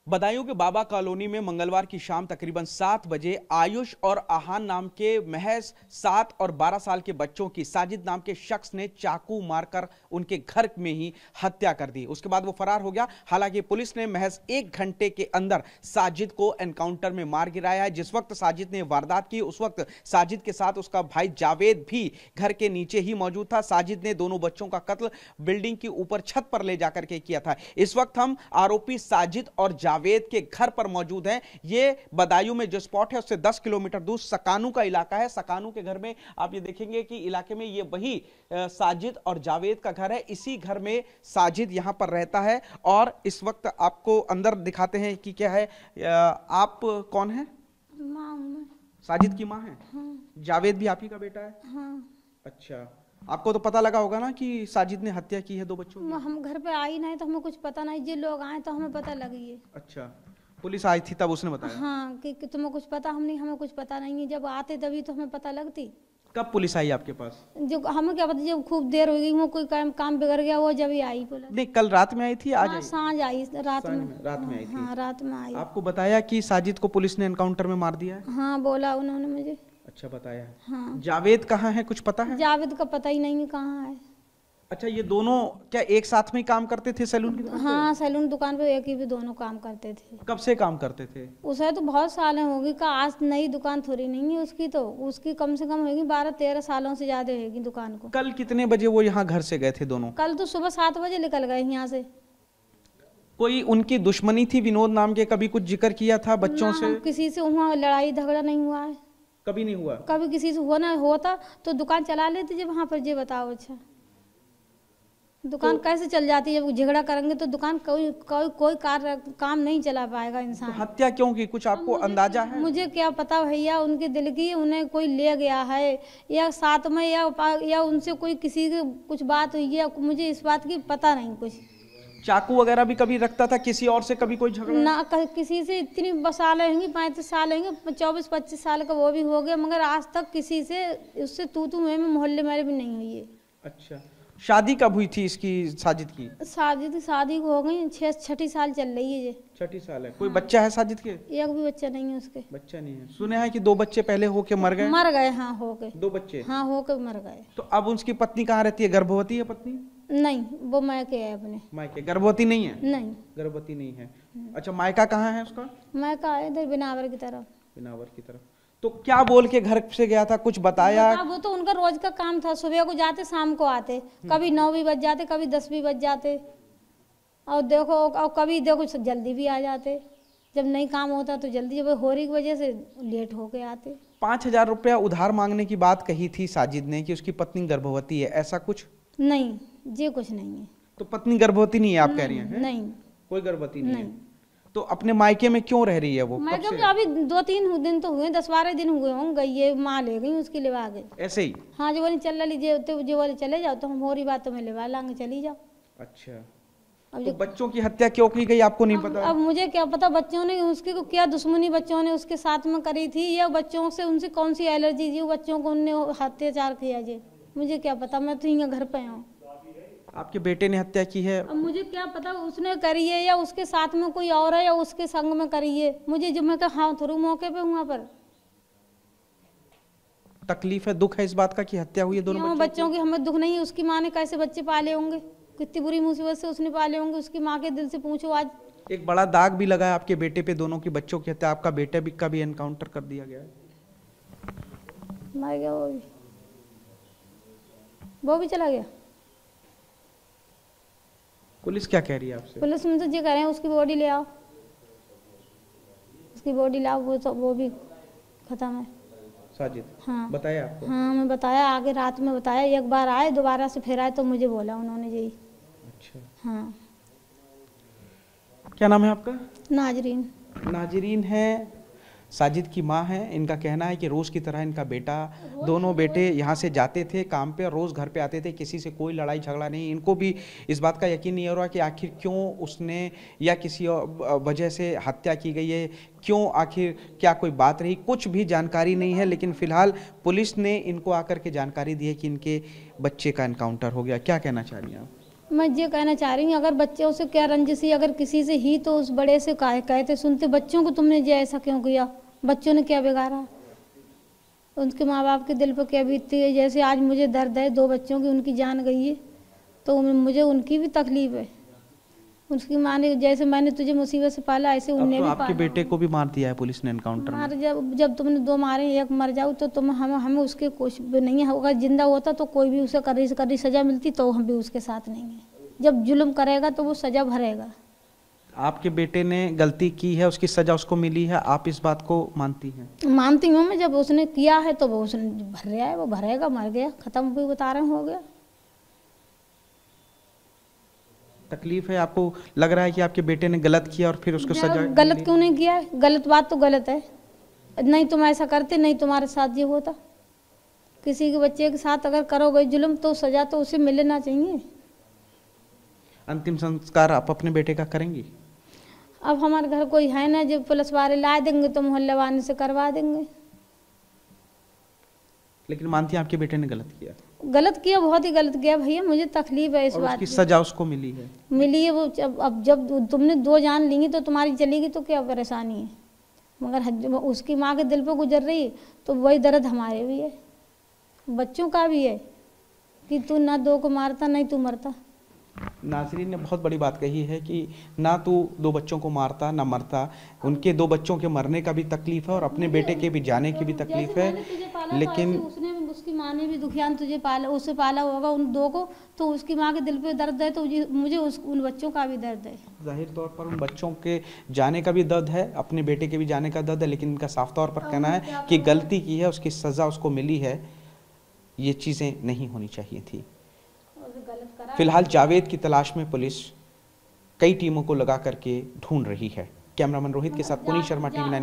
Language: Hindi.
बदायूं के बाबा कॉलोनी में मंगलवार की शाम तकरीबन 7 बजे आयुष और आहान नाम के महज 7 और 12 साल के बच्चों की साजिद नाम के शख्स ने चाकू मारकर उनके घर में ही हत्या कर दी। उसके बाद वो फरार हो गया। हालांकि पुलिस ने महज 1 घंटे के अंदर साजिद को एनकाउंटर में मार गिराया है। जिस वक्त साजिद ने वारदात की उस वक्त साजिद के साथ उसका भाई जावेद भी घर के नीचे ही मौजूद था। साजिद ने दोनों बच्चों का कत्ल बिल्डिंग की ऊपर छत पर ले जाकर के किया था। इस वक्त हम आरोपी साजिद और जावेद के घर पर मौजूद हैं। ये बदायूं में जो स्पॉट है उससे 10 किलोमीटर दूर सकानू का इलाका है। सकानू के घर में आप ये देखेंगे कि इलाके में ये वही साजिद और जावेद का घर है। इसी घर में साजिद यहां पर रहता है और इस वक्त आपको अंदर दिखाते हैं कि क्या है। आप कौन है? माँ हूँ मैं। साजिद की माँ है? हाँ। जावेद भी आप ही का बेटा है? हाँ। अच्छा, आपको तो पता लगा होगा ना कि साजिद ने हत्या की है 2 बच्चों की? हम घर पे आई नहीं तो हमें कुछ पता नहीं, जो लोग आए तो हमें पता लगी है। अच्छा, पुलिस आई थी तब उसने बताया? हाँ कि तुम्हें कुछ पता, हमें कुछ पता नहीं है। जब आते तभी तो हमें पता लगती। कब पुलिस आई आपके पास? जो हमें क्या पता, जब खूब देर हो गई, वो कोई काम बिगड़ गया, वो जब ही आई पुलिस। नहीं, कल रात में आई थी? आज हाँ, आई? सांझ आई, रात में आई थी। हाँ, रात में आई। आपको बताया कि साजिद को पुलिस ने एनकाउंटर में मार दिया है? हाँ, बोला उन्होंने मुझे। अच्छा, बताया है। हाँ। जावेद कहाँ है, कुछ पता है? जावेद का पता ही नहीं है कहाँ है। अच्छा, ये दोनों क्या एक साथ में ही काम करते थे सैलून की दुकान पे? हाँ, सैलून दुकान पे एक ही भी दोनों काम करते थे। कब से काम करते थे? उसे तो बहुत सालें होगी का, आज नई दुकान थोड़ी नहीं है उसकी, तो उसकी कम से कम होगी 12-13 सालों से ज्यादा होगी दुकान को। कल कितने बजे वो यहाँ घर से गए थे दोनों? कल तो सुबह 7 बजे निकल गए यहाँ से। कोई उनकी दुश्मनी थी विनोद नाम के? कभी कुछ जिक्र किया था बच्चों से? किसी से वहाँ लड़ाई झगड़ा नहीं हुआ है। कभी नहीं हुआ? कभी किसी से हुआ ना होता तो दुकान चला लेते जब वहाँ पर, ये बताओ। अच्छा, दुकान कैसे चल जाती है जब झगड़ा करेंगे तो दुकान कोई काम नहीं चला पाएगा इंसान। तो हत्या क्यों की, कुछ आपको अंदाजा है? मुझे क्या पता भैया, उनके दिल की, उन्हें कोई ले गया है या साथ में या उनसे कोई किसी की कुछ बात हुई है, मुझे इस बात की पता नहीं कुछ। चाकू वगैरह भी कभी रखता था किसी और से? कभी कोई झगड़ा ना किसी से, इतनी साल होंगी, 35 साल होंगे, 24-25 साल का वो भी हो गया, मगर आज तक किसी से उससे तू में मोहल्ले में भी नहीं हुई है। अच्छा, शादी कब हुई थी इसकी, साजिद की? शादी को हो गई 6 साल चल रही है ये। 6 साल है। कोई बच्चा है साजिद के? एक भी बच्चा नहीं है उसके। बच्चा नहीं है। सुने हैं कि 2 बच्चे पहले होके मर गए? मर गए, हाँ, होके 2 बच्चे? हाँ, होके मर गए। तो अब उसकी पत्नी कहाँ रहती है? गर्भवती है पत्नी? नहीं, वो मायके है अपने। मायके? गर्भवती नहीं है? नहीं, गर्भवती नहीं है। अच्छा, मायका कहाँ है उसका? मायका है इधर बिनावर की तरफ। बिनावर की तरफ। तो क्या बोल के घर से गया था, कुछ बताया? वो तो उनका रोज का काम था, सुबह को जाते शाम को आते, कभी 9 भी बज जाते, कभी 10 भी बज जाते, और देखो और कभी देखो जल्दी भी आ जाते। जब नहीं काम होता तो जल्दी, जब होरी की वजह से लेट होके आते। 5,000 रुपया उधार मांगने की बात कही थी साजिद ने कि उसकी पत्नी गर्भवती है, ऐसा कुछ? नहीं, ये कुछ नहीं है। तो पत्नी गर्भवती नहीं है आप कह रही हैं? नहीं, कोई गर्भवती नहीं है। तो अपने मायके में क्यों रह रही है वो? मायके में अभी 2-3 दिन तो हुए, 10-12 दिन हुए होंगे, ये माँ ले गई उसकी लिवा के। ऐसे ही? हाँ, जो बोली चल लीजिए, जो बोले चले जाओ, तो हम होरी बात तो मैं लिवा लांगे, चली जाओ। अच्छा, अब तो बच्चों की हत्या क्यों की गई आपको नहीं पता? अब मुझे क्या पता बच्चों ने उसकी को क्या दुश्मनी बच्चों ने उसके साथ में करी थी, या बच्चों से उनसे कौन सी एलर्जी थी, बच्चों को उनने अत्याचार किया जी, मुझे क्या पता। मैं तो यहाँ घर पे हूँ। आपके बेटे ने हत्या की है? अब मुझे क्या पता उसने करी है या उसके साथ में कोई और है या उसके संग में करी है, मुझे जो मैं कहा हाँ थोड़ी मौके पे वहाँ पर। तकलीफ है, दुख है इस बात का कि हत्या हुई है दोनों बच्चों की? हमें दुख नहीं है, उसकी माँ ने कैसे बच्चे पाले होंगे, कितनी बुरी मुसीबत से उसने पाले होंगे, उसकी माँ के दिल से पूछो आज। एक बड़ा दाग भी लगा है आपके बेटे पे, दोनों की बच्चों की हत्या, आपका बेटा भी का भी एनकाउंटर कर दिया गया है। मर गया वो भी चला गया। पुलिस क्या कह रही है आपसे? पुलिस में तो ये कह रहे हैं उसकी बॉडी ले आओ, उसकी बॉडी लाओ, वो भी खत्म है। साजिद? हाँ, बताया आपको? हाँ, मैं बताया, आगे रात में बताया, एक बार आए, दोबारा से फिर आए तो मुझे बोला उन्होंने यही। अच्छा, हाँ। क्या नाम है आपका? नाजरीन। नाजरीन है, साजिद की माँ है। इनका कहना है कि रोज़ की तरह इनका बेटा, दोनों बेटे यहाँ से जाते थे काम पे और रोज़ घर पे आते थे, किसी से कोई लड़ाई झगड़ा नहीं। इनको भी इस बात का यकीन नहीं हो रहा कि आखिर क्यों उसने या किसी वजह से हत्या की गई है, क्यों, आखिर क्या कोई बात रही, कुछ भी जानकारी नहीं है। लेकिन फिलहाल पुलिस ने इनको आकर के जानकारी दी है कि इनके बच्चे का एनकाउंटर हो गया। क्या कहना चाह रही हैं आप? मैं ये कहना चाह रही हूँ, अगर बच्चों से क्या रंजिश, अगर किसी से ही तो उस बड़े से कहते सुनते, बच्चों को तुमने ये ऐसा क्यों किया, बच्चों ने क्या बिगाड़ा, उनके माँ बाप के दिल पर क्या बीतती है। जैसे आज मुझे दर्द है, 2 बच्चों की उनकी जान गई है, तो मुझे उनकी भी तकलीफ है। उसकी माँ ने, जैसे मैंने तुझे मुसीबत से पाला, ऐसे उन्हें भी आपके बेटे को भी मार दिया है पुलिस ने एनकाउंटर में। जब तुमने 2 मारे, एक मर जाओ तो हमें उसके कुछ भी नहीं है। अगर जिंदा होता तो कोई भी उसे कड़ी सजा मिलती, तो हम भी उसके साथ नहीं है। जब जुल्म करेगा तो वो सजा भरेगा। आपके बेटे ने गलती की है, उसकी सजा उसको मिली है, आप इस बात को मानती हैं? मानती हूँ मैं, जब उसने किया है तो वो उसने भर रहा है, वो भरेगा, मर गया, खत्म भी बता रहे हो गया। तकलीफ है आपको, लग रहा है कि आपके बेटे ने गलत किया और फिर उसको सजा गलत क्यों नहीं किया है? गलत बात तो गलत है, नहीं तुम ऐसा करते, नहीं तुम्हारे साथ ये होता। किसी के बच्चे के साथ अगर करोगे जुल्म तो सजा तो उसे मिलना चाहिए। अंतिम संस्कार आप अपने बेटे का करेंगी? अब हमारे घर कोई है ना, जब पुलिस वाले ला देंगे तो मोहल्ले वाले से करवा देंगे। लेकिन मानती हैं आपके बेटे ने गलत किया? गलत किया, बहुत ही गलत किया भैया, मुझे तकलीफ है इस बात की। सजा उसको मिली है? मिली है वो। अब जब तुमने 2 जान लेंगी तो तुम्हारी चलेगी तो क्या परेशानी है, मगर उसकी माँ के दिल पे गुजर रही तो वही दर्द हमारे भी है, बच्चों का भी है, कि तू ना 2 को मारता नहीं तू मरता। नाज़रीन ने बहुत बड़ी बात कही है कि ना तू 2 बच्चों को मारता ना मरता। उनके 2 बच्चों के मरने का भी तकलीफ है और अपने बेटे के भी जाने की भी तकलीफ है। लेकिन उसने, उसकी माँ ने भी दुखियान तुझे पाला, उससे पाला होगा उन 2 को, तो उसकी माँ के दिल पे दर्द है, तो मुझे उन बच्चों का भी दर्द है। जाहिर तौर पर उन बच्चों के जाने का भी दर्द है, अपने बेटे के भी जाने का दर्द है, लेकिन इनका साफ तौर पर कहना है कि गलती की है, उसकी सज़ा उसको मिली है। ये चीज़ें नहीं होनी चाहिए थी। फिलहाल जावेद की तलाश में पुलिस कई टीमों को लगा करके ढूंढ रही है। कैमरामैन रोहित के साथ पुनीत शर्मा, TV9।